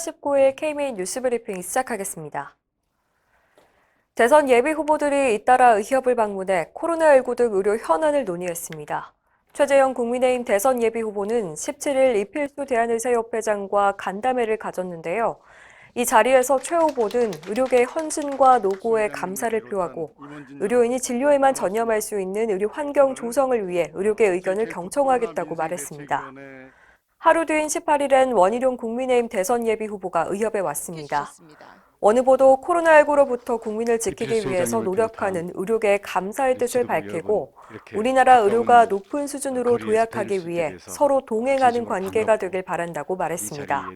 19일 K-메인 뉴스 브리핑 시작하겠습니다. 대선 예비 후보들이 잇따라 의협을 방문해 코로나19 등 의료 현안을 논의했습니다. 최재형 국민의힘 대선 예비 후보는 17일 이필수 대한의사협회장과 간담회를 가졌는데요. 이 자리에서 최 후보는 의료계의 헌신과 노고에 감사를 표하고 의료인이 진료에만 전념할 수 있는 의료 환경 조성을 위해 의료계 의견을 경청하겠다고 말했습니다. 하루 뒤인 18일엔 원희룡 국민의힘 대선 예비 후보가 의협에 왔습니다. 원 후보도 코로나19로부터 국민을 지키기 위해서 노력하는 의료계에 감사의 뜻을 밝히고 우리나라 의료가 높은 수준으로 도약하기 위해 서로 동행하는 관계가 되길 바란다고 말했습니다.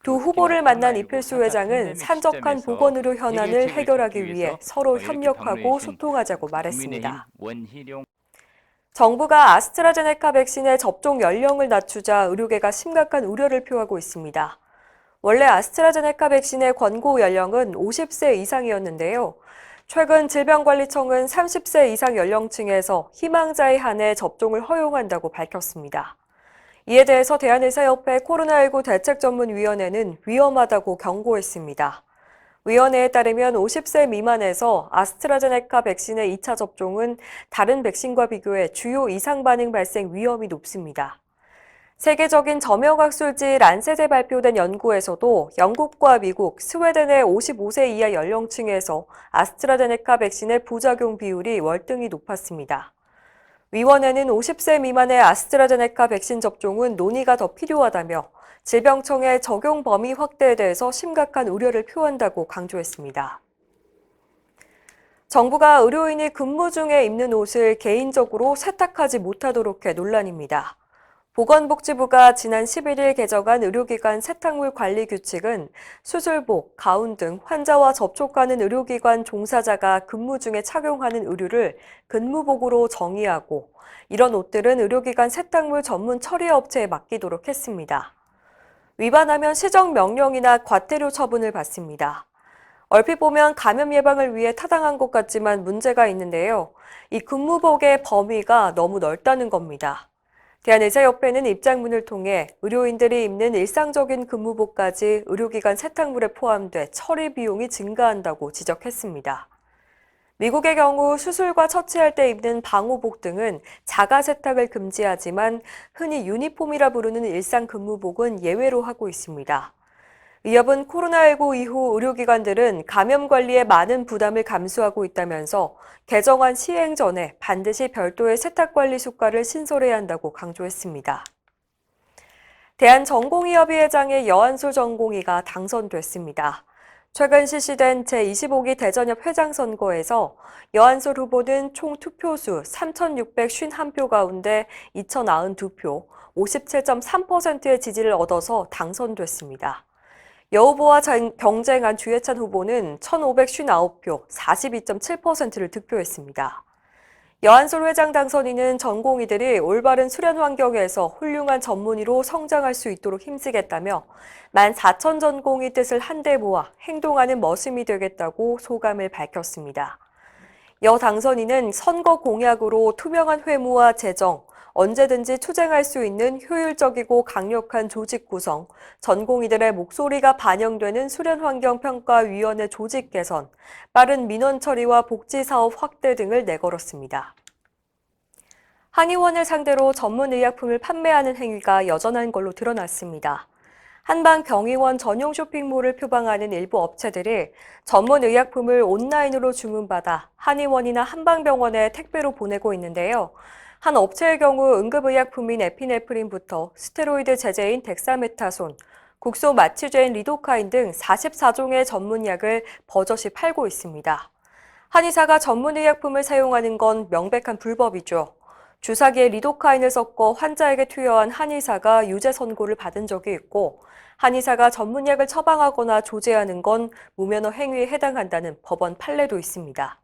두 후보를 만난 이필수 회장은 산적한 보건의료 현안을 해결하기 위해 서로 협력하고 소통하자고 말했습니다. 정부가 아스트라제네카 백신의 접종 연령을 낮추자 의료계가 심각한 우려를 표하고 있습니다. 원래 아스트라제네카 백신의 권고 연령은 50세 이상이었는데요. 최근 질병관리청은 30세 이상 연령층에서 희망자에 한해 접종을 허용한다고 밝혔습니다. 이에 대해서 대한의사협회 코로나19 대책전문위원회는 위험하다고 경고했습니다. 위원회에 따르면 50세 미만에서 아스트라제네카 백신의 2차 접종은 다른 백신과 비교해 주요 이상 반응 발생 위험이 높습니다. 세계적인 점역학술지 란셋에 발표된 연구에서도 영국과 미국, 스웨덴의 55세 이하 연령층에서 아스트라제네카 백신의 부작용 비율이 월등히 높았습니다. 위원회는 50세 미만의 아스트라제네카 백신 접종은 논의가 더 필요하다며 질병청의 적용 범위 확대에 대해서 심각한 우려를 표한다고 강조했습니다. 정부가 의료인이 근무 중에 입는 옷을 개인적으로 세탁하지 못하도록 해 논란입니다. 보건복지부가 지난 11일 개정한 의료기관 세탁물 관리 규칙은 수술복, 가운 등 환자와 접촉하는 의료기관 종사자가 근무 중에 착용하는 의류를 근무복으로 정의하고 이런 옷들은 의료기관 세탁물 전문 처리업체에 맡기도록 했습니다. 위반하면 시정명령이나 과태료 처분을 받습니다. 얼핏 보면 감염 예방을 위해 타당한 것 같지만 문제가 있는데요. 이 근무복의 범위가 너무 넓다는 겁니다. 대한의사협회는 입장문을 통해 의료인들이 입는 일상적인 근무복까지 의료기관 세탁물에 포함돼 처리 비용이 증가한다고 지적했습니다. 미국의 경우 수술과 처치할 때 입는 방호복 등은 자가 세탁을 금지하지만 흔히 유니폼이라 부르는 일상 근무복은 예외로 하고 있습니다. 의협은 코로나19 이후 의료기관들은 감염 관리에 많은 부담을 감수하고 있다면서 개정안 시행 전에 반드시 별도의 세탁관리 수가를 신설해야 한다고 강조했습니다. 대한전공의협의회장의 여한솔 전공의가 당선됐습니다. 최근 실시된 제25기 대전협 회장 선거에서 여한솔 후보는 총 투표수 3,651표 가운데 2,092표, 57.3%의 지지를 얻어서 당선됐습니다. 여 후보와 경쟁한 주해찬 후보는 1,559표, 42.7%를 득표했습니다. 여한솔 회장 당선인은 전공의들이 올바른 수련 환경에서 훌륭한 전문의로 성장할 수 있도록 힘쓰겠다며 14,000 전공의 뜻을 한데 모아 행동하는 머슴이 되겠다고 소감을 밝혔습니다. 여 당선인은 선거 공약으로 투명한 회무와 재정, 언제든지 투쟁할 수 있는 효율적이고 강력한 조직 구성, 전공의들의 목소리가 반영되는 수련환경평가위원회 조직 개선, 빠른 민원 처리와 복지사업 확대 등을 내걸었습니다. 한의원을 상대로 전문의약품을 판매하는 행위가 여전한 걸로 드러났습니다. 한방병의원 전용 쇼핑몰을 표방하는 일부 업체들이 전문의약품을 온라인으로 주문받아 한의원이나 한방병원에 택배로 보내고 있는데요. 한 업체의 경우 응급의약품인 에피네프린부터 스테로이드 제제인 덱사메타손, 국소 마취제인 리도카인 등 44종의 전문약을 버젓이 팔고 있습니다. 한의사가 전문의약품을 사용하는 건 명백한 불법이죠. 주사기에 리도카인을 섞어 환자에게 투여한 한의사가 유죄 선고를 받은 적이 있고 한의사가 전문약을 처방하거나 조제하는 건 무면허 행위에 해당한다는 법원 판례도 있습니다.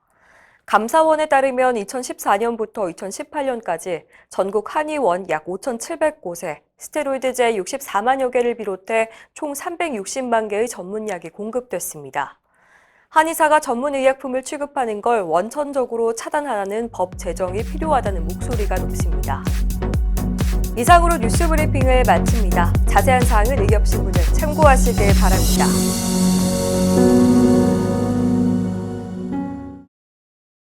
감사원에 따르면 2014년부터 2018년까지 전국 한의원 약 5,700곳에 스테로이드제 64만여 개를 비롯해 총 360만 개의 전문약이 공급됐습니다. 한의사가 전문의약품을 취급하는 걸 원천적으로 차단하는 법 제정이 필요하다는 목소리가 높습니다. 이상으로 뉴스 브리핑을 마칩니다. 자세한 사항은 의협신문을 참고하시길 바랍니다.